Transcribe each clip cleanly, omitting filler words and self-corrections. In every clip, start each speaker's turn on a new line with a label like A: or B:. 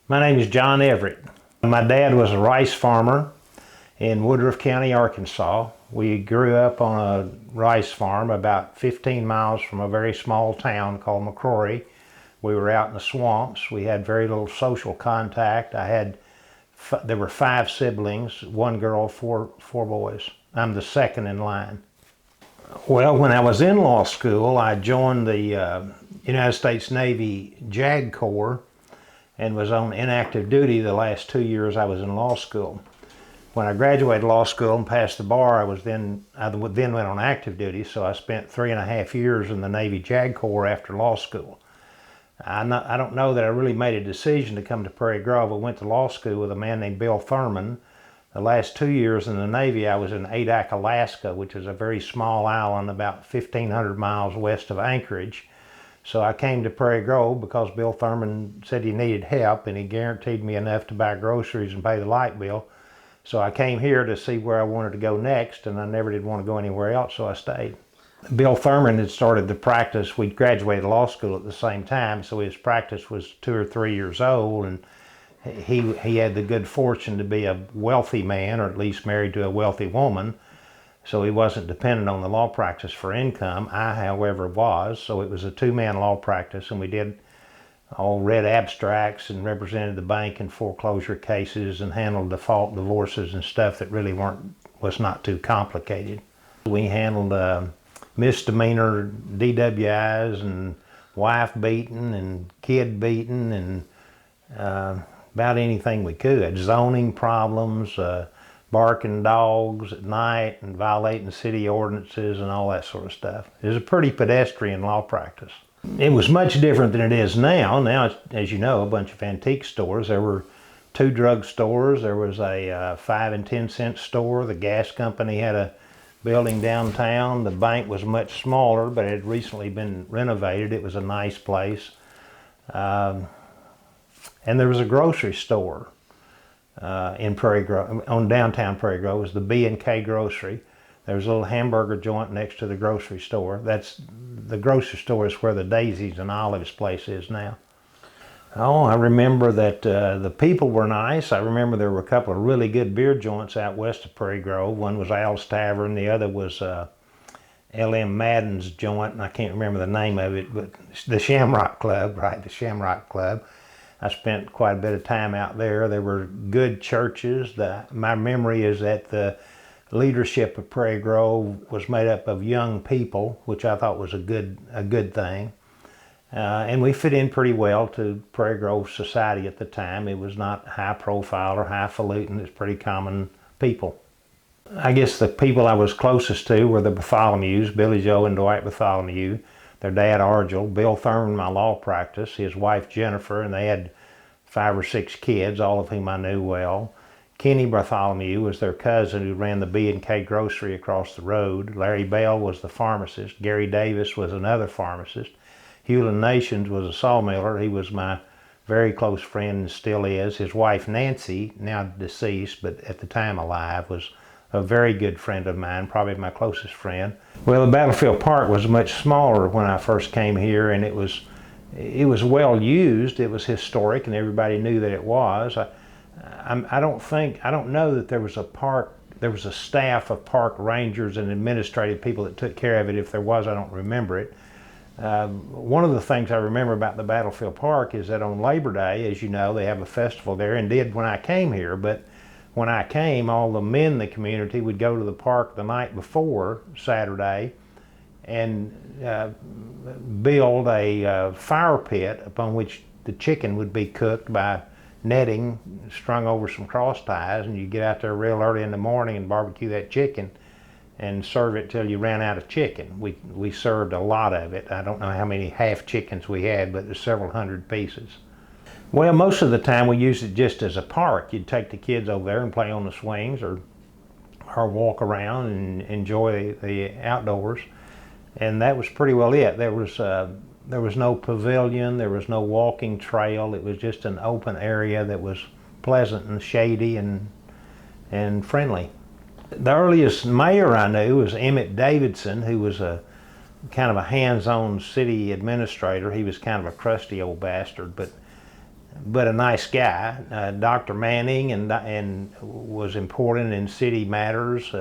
A: My name is John Everett. My dad was a rice farmer in Woodruff County, Arkansas. We grew up on a rice farm about 15 miles from a very small town called McCrory. We were out in the swamps. We had very little social contact. There were 5 siblings, 1 girl, 4 boys. I'm the second in line. Well, when I was in law school, I joined the United States Navy JAG Corps and was on inactive duty the last 2 years I was in law school. When I graduated law school and passed the bar, I then went on active duty, so I spent 3.5 years in the Navy JAG Corps after law school. I don't know that I really made a decision to come to Prairie Grove. I went to law school with a man named Bill Thurman. The last 2 years in the Navy, I was in Adak, Alaska, which is a very small island about 1,500 miles west of Anchorage. So I came to Prairie Grove because Bill Thurman said he needed help and he guaranteed me enough to buy groceries and pay the light bill. So I came here to see where I wanted to go next, and I never did want to go anywhere else, so I stayed. Bill Thurman had started the practice. We graduated law school at the same time, so his practice was 2 or 3 years old, and he had the good fortune to be a wealthy man, or at least married to a wealthy woman, so he wasn't dependent on the law practice for income. I, however, was, so it was a 2-man law practice, and we read abstracts and represented the bank in foreclosure cases and handled default divorces and stuff that really was not too complicated. We handled misdemeanor DWIs and wife beating and kid beating and about anything we could. Zoning problems, barking dogs at night and violating city ordinances and all that sort of stuff. It was a pretty pedestrian law practice. It was much different than it is now. Now, it's, as you know, a bunch of antique stores. There were 2 drug stores. There was a 5 and 10 cent store. The gas company had a building downtown. The bank was much smaller, but it had recently been renovated. It was a nice place. And there was a grocery store in Prairie Grove, on downtown Prairie Grove. It was the B&K Grocery. There was a little hamburger joint next to the grocery store. The grocery store is where the Daisies and Olives place is now. Oh, I remember that the people were nice. I remember there were a couple of really good beer joints out west of Prairie Grove. One was Al's Tavern, the other was L.M. Madden's joint, and I can't remember the name of it, but the Shamrock Club, right, the Shamrock Club. I spent quite a bit of time out there. There were good churches. My memory is that the leadership of Prairie Grove was made up of young people, which I thought was a good thing. And we fit in pretty well to Prairie Grove society at the time. It was not high profile or highfalutin. It's pretty common people. I guess the people I was closest to were the Bartholomews, Billy Joe and Dwight Bartholomew, their dad Argel, Bill Thurman, my law practice, his wife Jennifer, and they had 5 or 6 kids, all of whom I knew well. Kenny Bartholomew was their cousin who ran the B&K Grocery across the road. Larry Bell was the pharmacist. Gary Davis was another pharmacist. Hewlin Nations was a sawmiller. He was my very close friend and still is. His wife Nancy, now deceased, but at the time alive, was a very good friend of mine, probably my closest friend. Well, the Battlefield Park was much smaller when I first came here, and it was well used. It was historic, and everybody knew that it was. I don't know that there was a staff of park rangers and administrative people that took care of it. If there was, I don't remember it. One of the things I remember about the Battlefield Park is that on Labor Day, as you know, they have a festival there, and did when I came here, but when I came, all the men in the community would go to the park the night before Saturday and build a fire pit upon which the chicken would be cooked by netting strung over some cross ties, and you get out there real early in the morning and barbecue that chicken and serve it till you ran out of chicken. We served a lot of it. I don't know how many half chickens we had, but there's several hundred pieces. Well, most of the time we used it just as a park. You'd take the kids over there and play on the swings or walk around and enjoy the outdoors, and that was pretty well it. There was no pavilion, there was no walking trail. It was just an open area that was pleasant and shady and friendly. The earliest mayor I knew was Emmett Davidson, who was a kind of a hands-on city administrator. He was kind of a crusty old bastard, but but a nice guy. Dr. Manning and was important in city matters.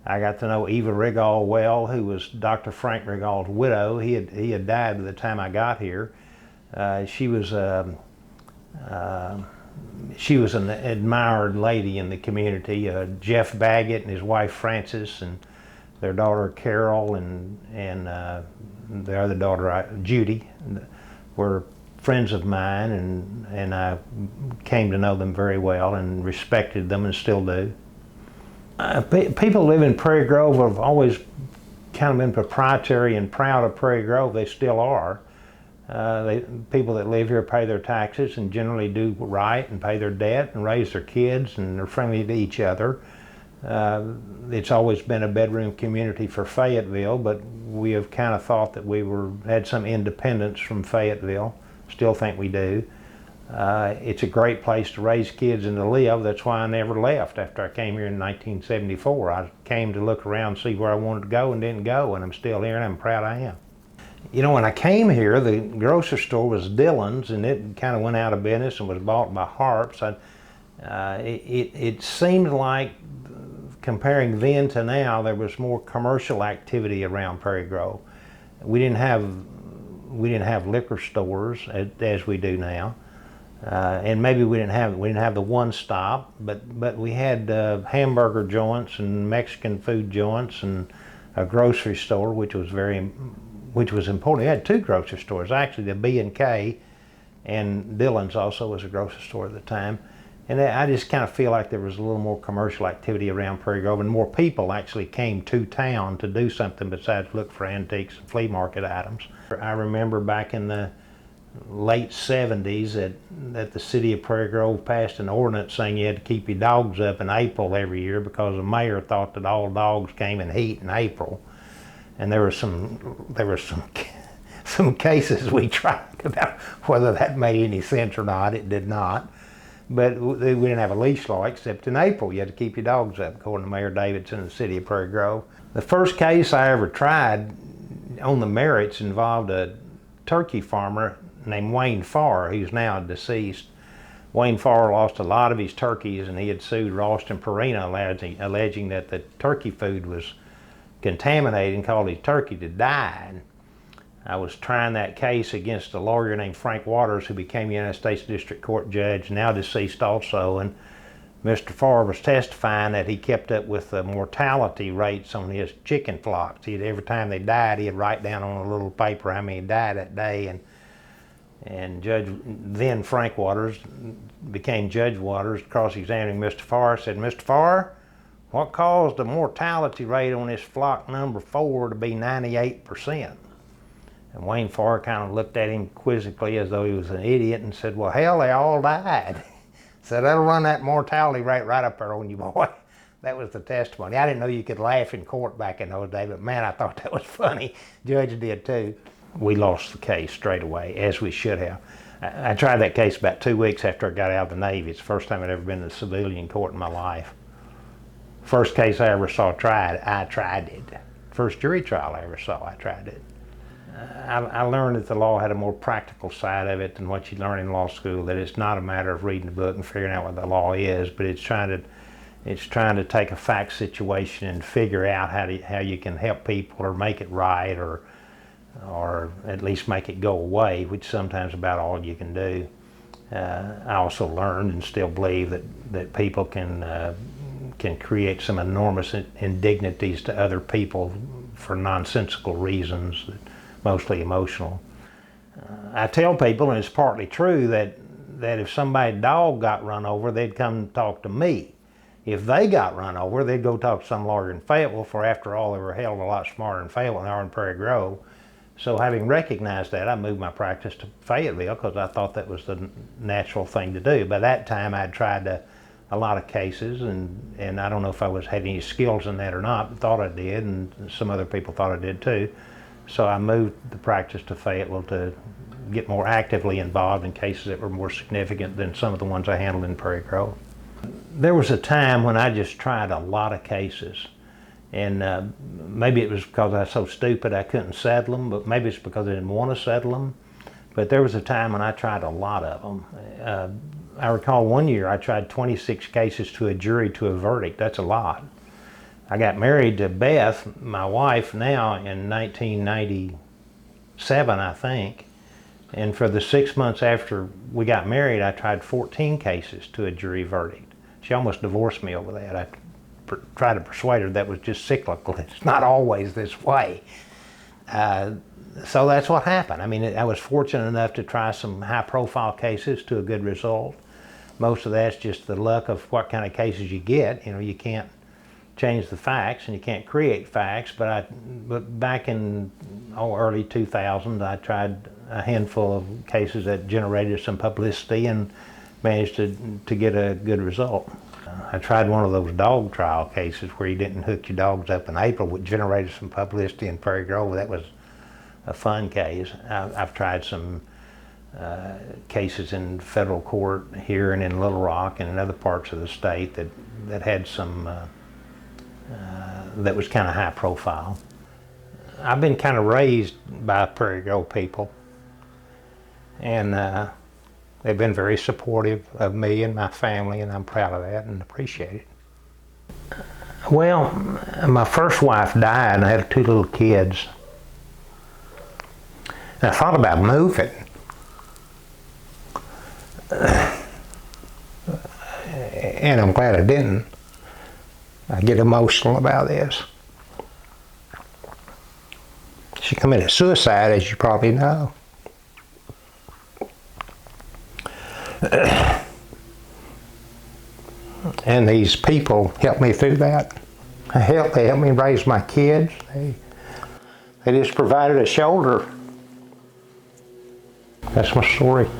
A: I got to know Eva Rigall well, who was Dr. Frank Rigall's widow. He had died by the time I got here. She was an admired lady in the community. Jeff Baggett and his wife Frances and their daughter Carol and their other daughter Judy were friends of mine, and I came to know them very well and respected them and still do. People who live in Prairie Grove have always kind of been proprietary and proud of Prairie Grove. They still are. People that live here pay their taxes and generally do right and pay their debt and raise their kids and are friendly to each other. It's always been a bedroom community for Fayetteville, but we have kind of thought that we had some independence from Fayetteville. Still think we do. It's a great place to raise kids and to live. That's why I never left after I came here in 1974. I came to look around, see where I wanted to go, and didn't go, and I'm still here, and I'm proud I am. You know, when I came here, the grocery store was Dillon's, and it kind of went out of business and was bought by Harps. It seemed like, comparing then to now, there was more commercial activity around Prairie Grove. We didn't have liquor stores as we do now. And maybe we didn't have the one stop, but we had hamburger joints and Mexican food joints and a grocery store, which was important. We had two grocery stores, actually, the B&K, and Dillon's also was a grocery store at the time. And I just kind of feel like there was a little more commercial activity around Prairie Grove, and more people actually came to town to do something besides look for antiques and flea market items. I remember back in the late 70s that the city of Prairie Grove passed an ordinance saying you had to keep your dogs up in April every year because the mayor thought that all dogs came in heat in April. And there were some cases we tried about whether that made any sense or not. It did not. But we didn't have a leash law except in April. You had to keep your dogs up, according to Mayor Davidson in the city of Prairie Grove. The first case I ever tried on the merits involved a turkey farmer named Wayne Farr, who's now deceased. Wayne Farr lost a lot of his turkeys, and he had sued Ralston Purina alleging that the turkey food was contaminated and caused his turkey to die. And I was trying that case against a lawyer named Frank Waters, who became United States District Court judge, now deceased also. And Mr. Farr was testifying that he kept up with the mortality rates on his chicken flocks. Every time they died, he'd write down on a little paper how many died that day. And then Frank Waters became Judge Waters, cross-examining Mr. Farr, said, "Mr. Farr, what caused the mortality rate on this flock number 4 to be 98%? And Wayne Farr kind of looked at him quizzically as though he was an idiot and said, "Well, hell, they all died." So that'll run that mortality rate right up there on you, boy. That was the testimony. I didn't know you could laugh in court back in those days, but man, I thought that was funny. Judge did too. We lost the case straight away, as we should have. I tried that case about 2 weeks after I got out of the Navy. It's the first time I'd ever been in a civilian court in my life. First case I ever saw tried, I tried it. First jury trial I ever saw, I tried it. I learned that the law had a more practical side of it than what you learn in law school, that it's not a matter of reading a book and figuring out what the law is, but it's trying to take a fact situation and figure out how you can help people or make it right or at least make it go away, which is sometimes about all you can do. I also learned and still believe that people can create some enormous indignities to other people for nonsensical reasons, mostly emotional. I tell people, and it's partly true, that if somebody's dog got run over, they'd come talk to me. If they got run over, they'd go talk to some lawyer in Fayetteville, for after all, they were held a lot smarter in Fayetteville than they are in Prairie Grove. So having recognized that, I moved my practice to Fayetteville because I thought that was the natural thing to do. By that time, I'd tried a lot of cases, and I don't know if I had any skills in that or not, but thought I did, and some other people thought I did too. So I moved the practice to Fayetteville to get more actively involved in cases that were more significant than some of the ones I handled in Prairie Grove. There was a time when I just tried a lot of cases, and maybe it was because I was so stupid I couldn't settle them, but maybe it's because I didn't want to settle them. But there was a time when I tried a lot of them. I recall one year I tried 26 cases to a jury to a verdict. That's a lot. I got married to Beth, my wife now, in 1997, I think. And for the 6 months after we got married, I tried 14 cases to a jury verdict. She almost divorced me over that. I tried to persuade her that was just cyclical. It's not always this way. So that's what happened. I mean, I was fortunate enough to try some high-profile cases to a good result. Most of that's just the luck of what kind of cases you get. You know, you can't change the facts and you can't create facts. But back in early 2000s, I tried a handful of cases that generated some publicity and managed to get a good result. I tried one of those dog trial cases where you didn't hook your dogs up in April, which generated some publicity in Prairie Grove. That was a fun case. I've tried some cases in federal court here and in Little Rock and in other parts of the state that had some, that was kind of high profile. I've been kind of raised by Prairie Grove people, and they've been very supportive of me and my family, and I'm proud of that and appreciate it. Well, my first wife died and I had 2 little kids. And I thought about moving. And I'm glad I didn't. I get emotional about this. She committed suicide, as you probably know. And these people helped me through that. They helped me raise my kids. They just provided a shoulder. That's my story.